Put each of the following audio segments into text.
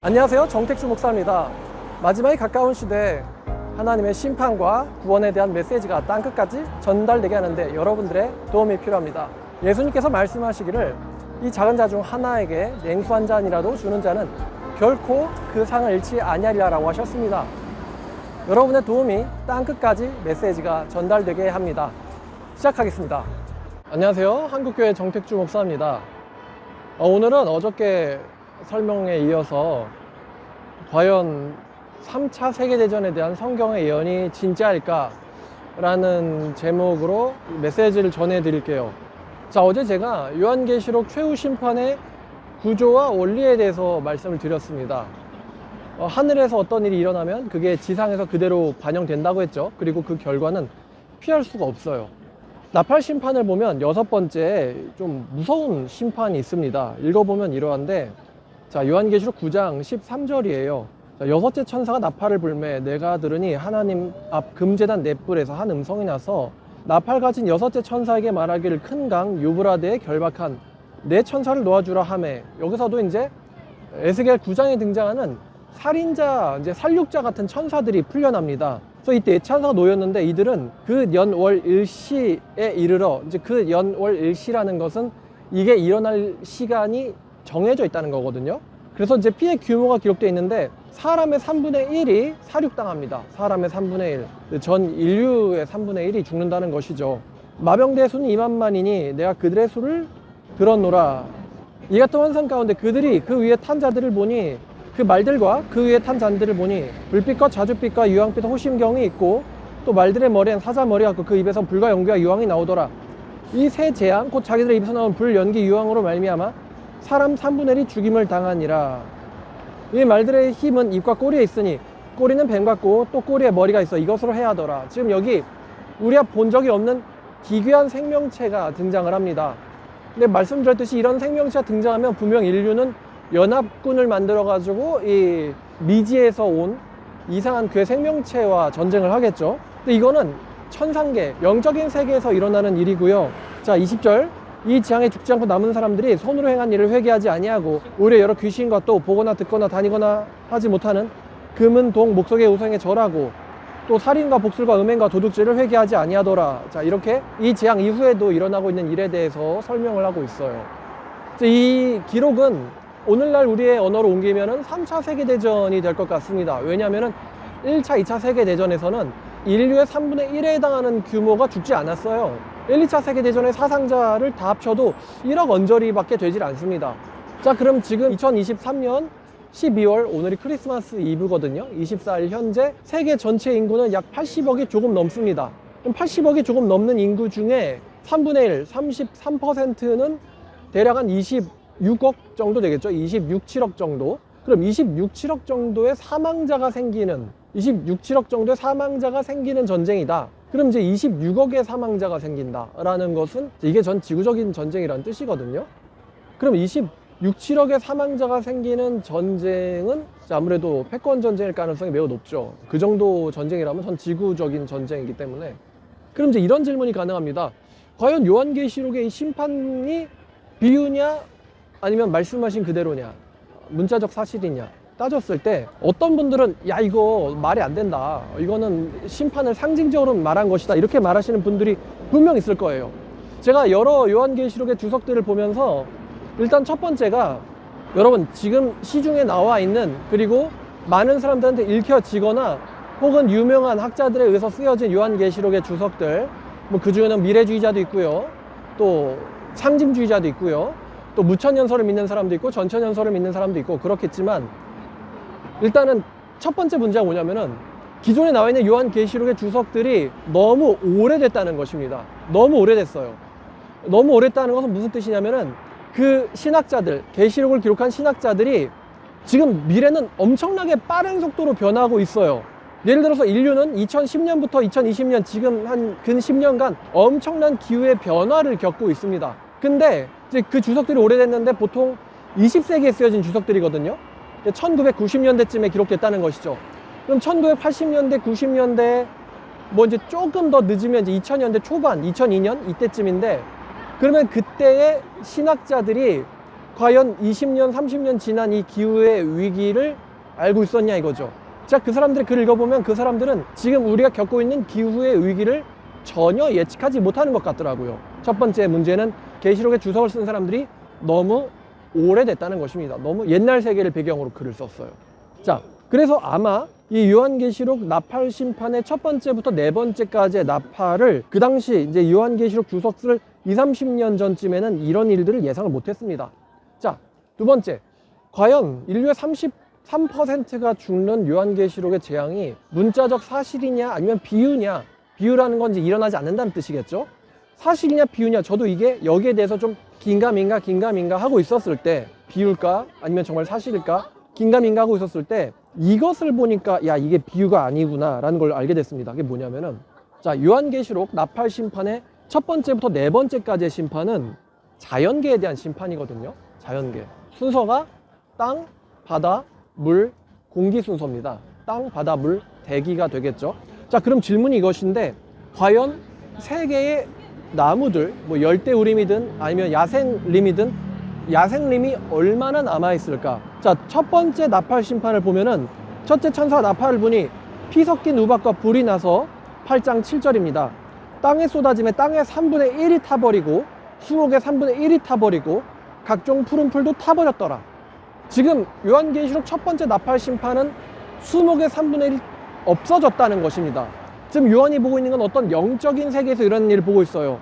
안녕하세요, 정택주 목사입니다. 마지막이 가까운 시대에 하나님의 심판과 구원에 대한 메시지가 땅끝까지 전달되게 하는데 여러분들의 도움이 필요합니다. 예수님께서 말씀하시기를 이 작은 자 중 하나에게 냉수 한 잔이라도 주는 자는 결코 그 상을 잃지 아니하리라 라고 하셨습니다. 여러분의 도움이 땅끝까지 메시지가 전달되게 합니다. 시작하겠습니다. 안녕하세요, 한국교회 정택주 목사입니다. 오늘은 어저께 설명에 이어서 과연 3차 세계대전에 대한 성경의 예언이 진짜일까? 라는 제목으로 메시지를 전해드릴게요. 자, 어제 제가 요한계시록 최후 심판의 구조와 원리에 대해서 말씀을 드렸습니다. 하늘에서 어떤 일이 일어나면 그게 지상에서 그대로 반영된다고 했죠. 그리고 그 결과는 피할 수가 없어요. 나팔 심판을 보면 6번째 좀 무서운 심판이 있습니다. 읽어보면 이러한데, 자, 요한계시록 9장 13절이에요. 자, 6째 천사가 나팔을 불매 내가 들으니 하나님 앞 금제단 넷불에서 한 음성이 나서 나팔 가진 6째 천사에게 말하기를 큰 강 유브라데에 결박한 네 천사를 놓아주라 하매, 여기서도 이제 에스겔 9장에 등장하는 살인자, 이제 살육자 같은 천사들이 풀려납니다. 그래서 이때 천사가 놓였는데 이들은 그 연월 일시에 이르러, 이제 그 연월 일시라는 것은 이게 일어날 시간이 정해져 있다는 거거든요. 그래서 이제 피해 규모가 기록되어 있는데 사람의 3분의 1이 살육당합니다. 사람의 3분의 1, 전 인류의 3분의 1이 죽는다는 것이죠. 마병대의 수는 2만만이니 내가 그들의 수를 들었노라. 이 같은 환상 가운데 그들이 그 위에 탄 자들을 보니, 그 말들과 그 위에 탄 자들을 보니 불빛과 자줏빛과 유황빛 호심경이 있고, 또 말들의 머리엔 사자 머리가 있고 그 입에서 불과 연기와 유황이 나오더라. 이 세 재앙 곧 자기들의 입에서 나온 불, 연기, 유황으로 말미암아 사람 3분의 1이 죽임을 당하니라. 이 말들의 힘은 입과 꼬리에 있으니 꼬리는 뱀 같고 또 꼬리에 머리가 있어 이것으로 해하더라. 지금 여기 우리가 본 적이 없는 기괴한 생명체가 등장을 합니다. 근데 말씀드렸듯이 이런 생명체가 등장하면 분명 인류는 연합군을 만들어 가지고 이 미지에서 온 이상한 괴 생명체와 전쟁을 하겠죠. 근데 이거는 천상계, 영적인 세계에서 일어나는 일이고요. 자, 20절. 이 재앙에 죽지 않고 남은 사람들이 손으로 행한 일을 회개하지 아니하고 오히려 여러 귀신과 또 보거나 듣거나 다니거나 하지 못하는 금은 동 목석의 우상에 절하고 또 살인과 복술과 음행과 도둑질을 회개하지 아니하더라. 자, 이렇게 이 재앙 이후에도 일어나고 있는 일에 대해서 설명을 하고 있어요. 이 기록은 오늘날 우리의 언어로 옮기면은 3차 세계대전이 될 것 같습니다. 왜냐하면은 1차, 2차 세계대전에서는 인류의 3분의 1에 해당하는 규모가 죽지 않았어요. 1, 2차 세계대전의 사상자를 다 합쳐도 1억 언저리밖에 되질 않습니다. 자, 그럼 지금 2023년 12월, 오늘이 크리스마스 이브거든요. 24일 현재 세계 전체 인구는 약 80억이 조금 넘습니다. 그럼 80억이 조금 넘는 인구 중에 3분의 1, 33%는 대략 한 26억 정도 되겠죠. 26, 7억 정도. 그럼 26, 7억 정도의 사망자가 생기는, 26, 7억 정도의 사망자가 생기는 전쟁이다. 그럼 이제 26억의 사망자가 생긴다라는 것은 이게 전 지구적인 전쟁이라는 뜻이거든요. 그럼 26, 7억의 사망자가 생기는 전쟁은 아무래도 패권 전쟁일 가능성이 매우 높죠. 그 정도 전쟁이라면 전 지구적인 전쟁이기 때문에. 그럼 이제 이런 질문이 가능합니다. 과연 요한계시록의 이 심판이 비유냐 아니면 말씀하신 그대로냐, 문자적 사실이냐 따졌을 때 어떤 분들은 야, 이거 말이 안 된다, 이거는 심판을 상징적으로 말한 것이다, 이렇게 말하시는 분들이 분명 있을 거예요. 제가 여러 요한계시록의 주석들을 보면서 일단 첫 번째가, 여러분 지금 시중에 나와 있는, 그리고 많은 사람들한테 읽혀지거나 혹은 유명한 학자들에 의해서 쓰여진 요한계시록의 주석들, 뭐 그 중에는 미래주의자도 있고요, 또 상징주의자도 있고요, 또 무천연설을 믿는 사람도 있고 전천연설을 믿는 사람도 있고 그렇겠지만, 일단은 첫 번째 문제가 뭐냐면은 기존에 나와 있는 요한계시록의 주석들이 너무 오래됐다는 것입니다. 너무 오래됐어요. 너무 오래됐다는 것은 무슨 뜻이냐면은 그 신학자들, 계시록을 기록한 신학자들이 지금 미래는 엄청나게 빠른 속도로 변하고 있어요. 예를 들어서 인류는 2010년부터 2020년, 지금 한 근 10년간 엄청난 기후의 변화를 겪고 있습니다. 근데 이제 그 주석들이 오래됐는데 보통 20세기에 쓰여진 주석들이거든요. 1990년대쯤에 기록됐다는 것이죠. 그럼 1980년대, 90년대, 뭐 이제 조금 더 늦으면 이제 2000년대 초반, 2002년 이때쯤인데, 그러면 그때의 신학자들이 과연 20년, 30년 지난 이 기후의 위기를 알고 있었냐 이거죠. 자, 그 사람들의 글을 읽어보면 그 사람들은 지금 우리가 겪고 있는 기후의 위기를 전혀 예측하지 못하는 것 같더라고요. 첫 번째 문제는 계시록의 주석을 쓴 사람들이 너무 오래됐다는 것입니다. 너무 옛날 세계를 배경으로 글을 썼어요. 자, 그래서 아마 이 요한계시록 나팔 심판의 첫 번째부터 네 번째까지의 나팔을 그 당시 이제 요한계시록 주석을 20, 30년 전쯤에는 이런 일들을 예상을 못했습니다. 자, 두 번째, 과연 인류의 33%가 죽는 요한계시록의 재앙이 문자적 사실이냐 아니면 비유냐? 비유라는 건 이제 일어나지 않는다는 뜻이겠죠. 사실이냐 비유냐, 저도 이게 여기에 대해서 좀 긴가민가 하고 있었을 때, 비유일까 아니면 정말 사실일까 긴가민가 하고 있었을 때 이것을 보니까 야, 이게 비유가 아니구나 라는 걸 알게 됐습니다. 그게 뭐냐면은, 자, 요한계시록 나팔 심판의 첫 번째부터 네 번째까지의 심판은 자연계에 대한 심판이거든요. 자연계 순서가 땅, 바다, 물, 공기 순서입니다. 땅, 바다, 물, 대기가 되겠죠. 자, 그럼 질문이 이것인데, 과연 세계의 나무들, 뭐 열대우림이든 아니면 야생림이든 야생림이 얼마나 남아있을까? 자, 첫 번째 나팔 심판을 보면은 첫째 천사 나팔을 보니 피 섞인 우박과 불이 나서 8장 7절입니다. 땅에 쏟아짐에 땅의 3분의 1이 타버리고 수목의 3분의 1이 타버리고 각종 푸른 풀도 타버렸더라. 지금 요한계시록 첫 번째 나팔 심판은 수목의 3분의 1이 없어졌다는 것입니다. 지금 요한이 보고 있는 건 어떤 영적인 세계에서 이런 일을 보고 있어요.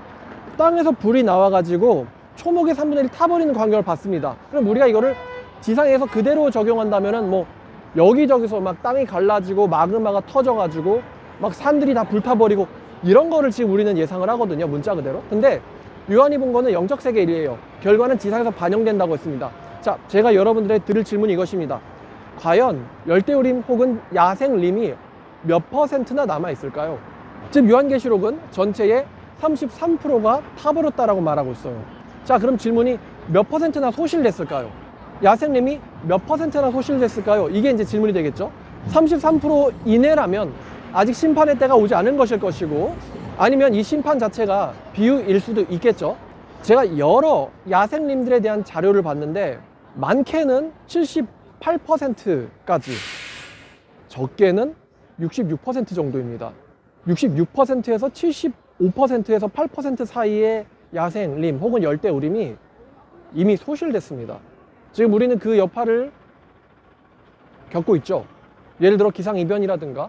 땅에서 불이 나와가지고 초목의 3분의 1이 타버리는 광경을 봤습니다. 그럼 우리가 이거를 지상에서 그대로 적용한다면은 뭐 여기저기서 막 땅이 갈라지고 마그마가 터져가지고 막 산들이 다 불타버리고 이런 거를 지금 우리는 예상을 하거든요. 문자 그대로. 근데 요한이 본 거는 영적 세계 일이에요. 결과는 지상에서 반영된다고 했습니다. 자, 제가 여러분들의 드릴 질문이 이것입니다. 과연 열대우림 혹은 야생림이 몇 %나 남아있을까요? 지금 요한계시록은 전체의 33%가 타버렸다라고 말하고 있어요. 자, 그럼 질문이 몇 %나 소실됐을까요? 야생림이 몇 %나 소실됐을까요? 이게 이제 질문이 되겠죠. 33% 이내라면 아직 심판의 때가 오지 않은 것일 것이고, 아니면 이 심판 자체가 비유일 수도 있겠죠. 제가 여러 야생림들에 대한 자료를 봤는데 많게는 78%까지, 적게는 66% 정도입니다. 66%에서 75%에서 8% 사이의 야생림 혹은 열대우림이 이미 소실됐습니다. 지금 우리는 그 여파를 겪고 있죠. 예를 들어 기상이변이라든가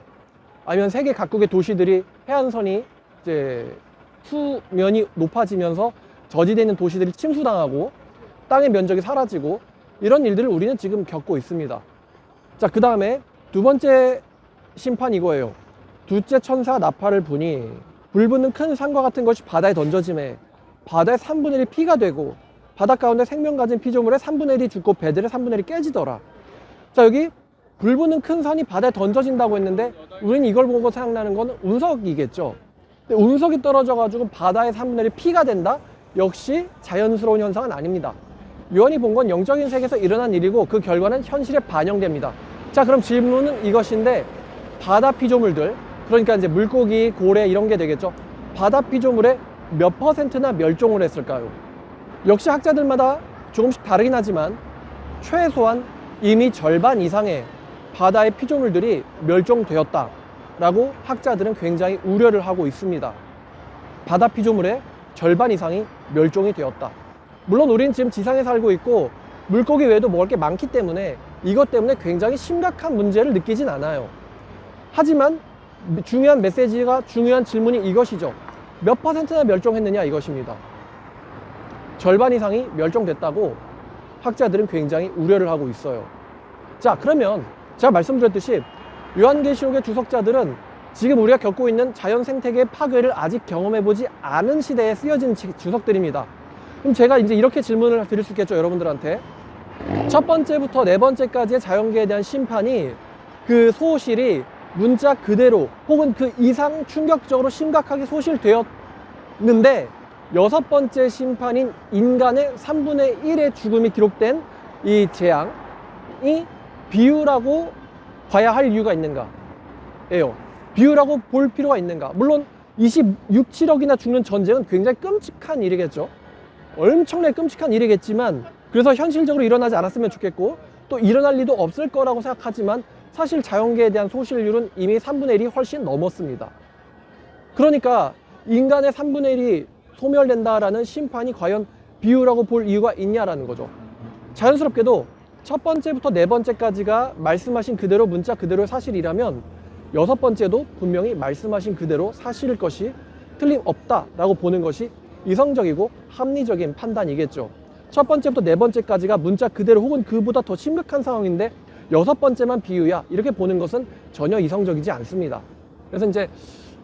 아니면 세계 각국의 도시들이 해안선이 이제 수면이 높아지면서 저지되어 있는 도시들이 침수당하고 땅의 면적이 사라지고 이런 일들을 우리는 지금 겪고 있습니다. 자, 그 다음에 두 번째 심판 이거예요. 둘째 천사 나팔을 보니 불붙는 큰 산과 같은 것이 바다에 던져짐에 바다의 3분의 1이 피가 되고 바다 가운데 생명 가진 피조물의 3분의 1이 죽고 배들의 3분의 1이 깨지더라. 자, 여기 불붙는 큰 산이 바다에 던져진다고 했는데 우리는 이걸 보고 생각나는 건 운석이겠죠. 근데 운석이 떨어져 가지고 바다의 3분의 1이 피가 된다? 역시 자연스러운 현상은 아닙니다. 요한이 본 건 영적인 세계에서 일어난 일이고 그 결과는 현실에 반영됩니다. 자, 그럼 질문은 이것인데, 바다 피조물들, 그러니까 이제 물고기, 고래 이런 게 되겠죠. 바다 피조물의 몇 %나 멸종을 했을까요? 역시 학자들마다 조금씩 다르긴 하지만 최소한 이미 절반 이상의 바다의 피조물들이 멸종되었다라고 학자들은 굉장히 우려를 하고 있습니다. 바다 피조물의 절반 이상이 멸종이 되었다. 물론 우리는 지금 지상에 살고 있고 물고기 외에도 먹을 게 많기 때문에 이것 때문에 굉장히 심각한 문제를 느끼진 않아요. 하지만 중요한 메시지가, 중요한 질문이 이것이죠. 몇 %나 멸종했느냐 이것입니다. 절반 이상이 멸종됐다고 학자들은 굉장히 우려를 하고 있어요. 자, 그러면 제가 말씀드렸듯이 요한계시록의 주석자들은 지금 우리가 겪고 있는 자연 생태계의 파괴를 아직 경험해보지 않은 시대에 쓰여진 주석들입니다. 그럼 제가 이제 이렇게 질문을 드릴 수 있겠죠, 여러분들한테. 첫 번째부터 네 번째까지의 자연계에 대한 심판이, 그 소실이 문자 그대로 혹은 그 이상 충격적으로 심각하게 소실되었는데 여섯 번째 심판인 인간의 3분의 1의 죽음이 기록된 이 재앙이 비유라고 봐야 할 이유가 있는가? 예요. 비유라고 볼 필요가 있는가? 물론 26, 7억이나 죽는 전쟁은 굉장히 끔찍한 일이겠죠. 엄청나게 끔찍한 일이겠지만 그래서 현실적으로 일어나지 않았으면 좋겠고 또 일어날 리도 없을 거라고 생각하지만 사실 자연계에 대한 소실률은 이미 3분의 1이 훨씬 넘었습니다. 그러니까 인간의 3분의 1이 소멸된다라는 심판이 과연 비유라고 볼 이유가 있냐라는 거죠. 자연스럽게도 첫 번째부터 네 번째까지가 말씀하신 그대로 문자 그대로 사실이라면 여섯 번째도 분명히 말씀하신 그대로 사실일 것이 틀림없다라고 보는 것이 이성적이고 합리적인 판단이겠죠. 첫 번째부터 네 번째까지가 문자 그대로 혹은 그보다 더 심각한 상황인데 여섯 번째만 비유야 이렇게 보는 것은 전혀 이성적이지 않습니다. 그래서 이제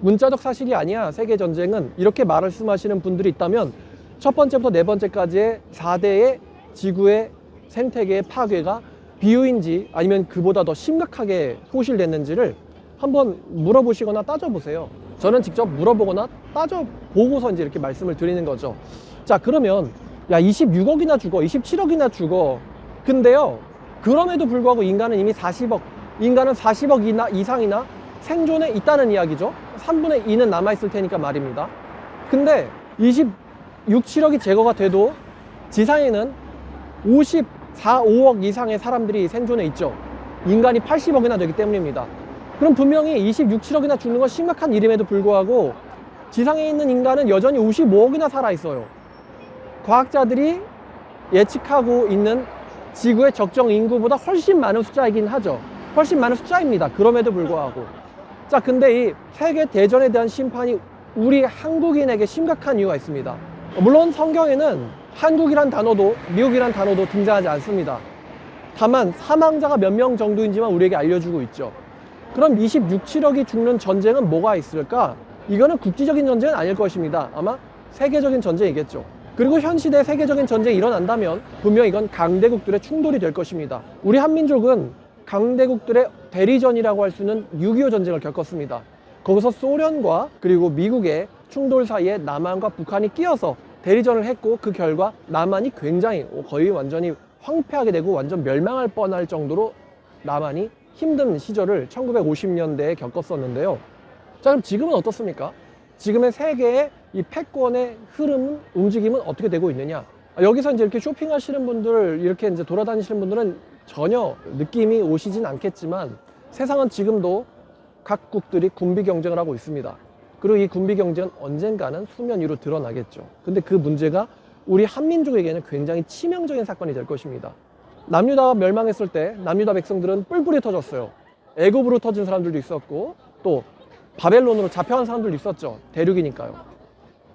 문자적 사실이 아니야 세계전쟁은 이렇게 말씀하시는 분들이 있다면 첫 번째부터 네 번째까지의 4대의 지구의 생태계의 파괴가 비유인지 아니면 그보다 더 심각하게 소실됐는지를 한번 물어보시거나 따져보세요. 저는 직접 물어보거나 따져보고서 이제 이렇게 말씀을 드리는 거죠. 자, 그러면 야 26억이나 죽어 27억이나 죽어 근데요 그럼에도 불구하고 인간은 이미 40억 이상이나 생존에 있다는 이야기죠. 3분의 2는 남아있을 테니까 말입니다. 근데 26, 7억이 제거가 돼도 지상에는 54, 5억 이상의 사람들이 생존해 있죠. 인간이 80억이나 되기 때문입니다. 그럼 분명히 26, 7억이나 죽는 건 심각한 일임에도 불구하고 지상에 있는 인간은 여전히 55억이나 살아있어요. 과학자들이 예측하고 있는 지구의 적정 인구보다 훨씬 많은 숫자이긴 하죠. 훨씬 많은 숫자입니다. 그럼에도 불구하고. 자, 근데 이 세계 대전에 대한 심판이 우리 한국인에게 심각한 이유가 있습니다. 물론 성경에는 한국이란 단어도 미국이란 단어도 등장하지 않습니다. 다만 사망자가 몇 명 정도인지만 우리에게 알려주고 있죠. 그럼 26, 7억이 죽는 전쟁은 뭐가 있을까? 이거는 국지적인 전쟁은 아닐 것입니다. 아마 세계적인 전쟁이겠죠. 그리고 현 시대에 세계적인 전쟁이 일어난다면 분명 이건 강대국들의 충돌이 될 것입니다. 우리 한민족은 강대국들의 대리전이라고 할 수 있는 6.25 전쟁을 겪었습니다. 거기서 소련과 그리고 미국의 충돌 사이에 남한과 북한이 끼어서 대리전을 했고 그 결과 남한이 굉장히 거의 완전히 황폐하게 되고 완전 멸망할 뻔할 정도로 남한이 힘든 시절을 1950년대에 겪었었는데요. 자, 그럼 지금은 어떻습니까? 지금의 세계의 이 패권의 흐름, 움직임은 어떻게 되고 있느냐? 여기서 이제 이렇게 쇼핑하시는 분들, 이렇게 이제 돌아다니시는 분들은 전혀 느낌이 오시진 않겠지만 세상은 지금도 각국들이 군비 경쟁을 하고 있습니다. 그리고 이 군비 경쟁은 언젠가는 수면 위로 드러나겠죠. 근데 그 문제가 우리 한민족에게는 굉장히 치명적인 사건이 될 것입니다. 남유다가 멸망했을 때 남유다 백성들은 뿔뿔이 터졌어요. 애굽으로 터진 사람들도 있었고 또 바벨론으로 잡혀간 사람들도 있었죠. 대륙이니까요.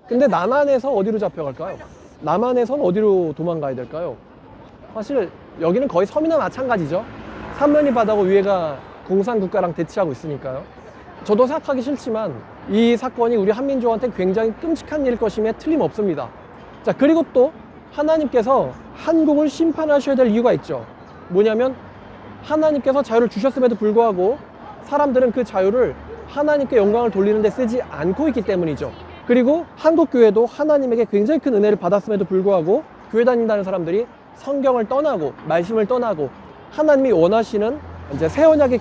근데 남한에서 어디로 잡혀갈까요? 남한에선 어디로 도망가야 될까요? 사실 여기는 거의 섬이나 마찬가지죠. 삼면이 바다고 위에가 공산국가랑 대치하고 있으니까요. 저도 생각하기 싫지만 이 사건이 우리 한민족한테 굉장히 끔찍한 일일 것임에 틀림없습니다. 자, 그리고 또 하나님께서 한국을 심판하셔야 될 이유가 있죠. 뭐냐면 하나님께서 자유를 주셨음에도 불구하고 사람들은 그 자유를 하나님께 영광을 돌리는 데 쓰지 않고 있기 때문이죠. 그리고 한국교회도 하나님에게 굉장히 큰 은혜를 받았음에도 불구하고 교회 다닌다는 사람들이 성경을 떠나고 말씀을 떠나고 하나님이 원하시는 이제 새 언약의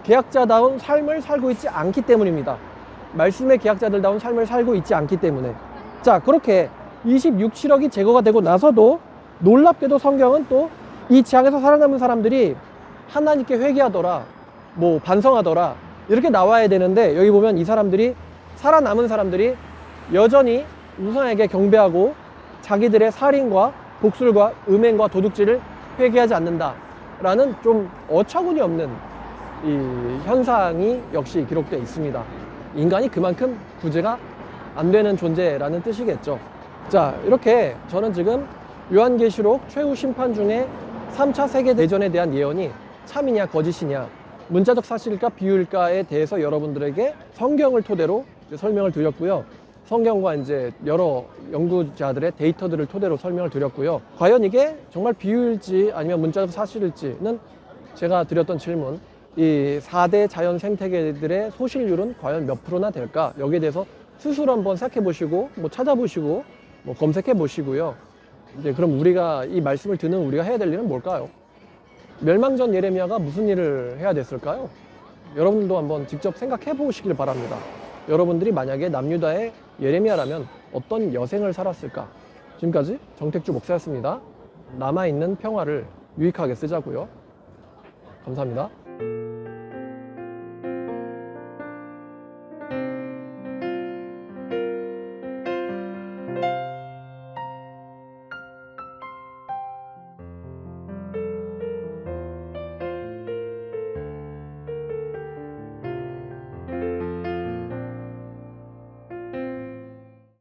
계약자다운 삶을 살고 있지 않기 때문입니다. 말씀의 계약자들다운 삶을 살고 있지 않기 때문에. 자, 그렇게 26, 7억이 제거가 되고 나서도 놀랍게도 성경은 또 이 지상에서 살아남은 사람들이 하나님께 회개하더라, 뭐 반성하더라 이렇게 나와야 되는데 여기 보면 이 사람들이 살아남은 사람들이 여전히 우상에게 경배하고 자기들의 살인과 복술과 음행과 도둑질을 회개하지 않는다라는 좀 어처구니 없는 이 현상이 역시 기록되어 있습니다. 인간이 그만큼 구제가 안 되는 존재라는 뜻이겠죠. 자, 이렇게 저는 지금 요한계시록 최후 심판 중에 3차 세계대전에 대한 예언이 참이냐 거짓이냐, 문자적 사실일까 비유일까에 대해서 여러분들에게 성경을 토대로 설명을 드렸고요. 성경과 이제 여러 연구자들의 데이터들을 토대로 설명을 드렸고요. 과연 이게 정말 비유일지 아니면 문자적 사실일지는 제가 드렸던 질문, 이 4대 자연 생태계들의 소실률은 과연 몇 프로나 될까? 여기에 대해서 스스로 한번 생각해 보시고 뭐 찾아보시고 뭐 검색해 보시고요. 이제 그럼 우리가 이 말씀을 듣는 우리가 해야 될 일은 뭘까요? 멸망전 예레미야가 무슨 일을 해야 됐을까요? 여러분들도 한번 직접 생각해 보시길 바랍니다. 여러분들이 만약에 남유다의 예레미야라면 어떤 여생을 살았을까? 지금까지 정택주 목사였습니다. 남아있는 평화를 유익하게 쓰자고요. 감사합니다.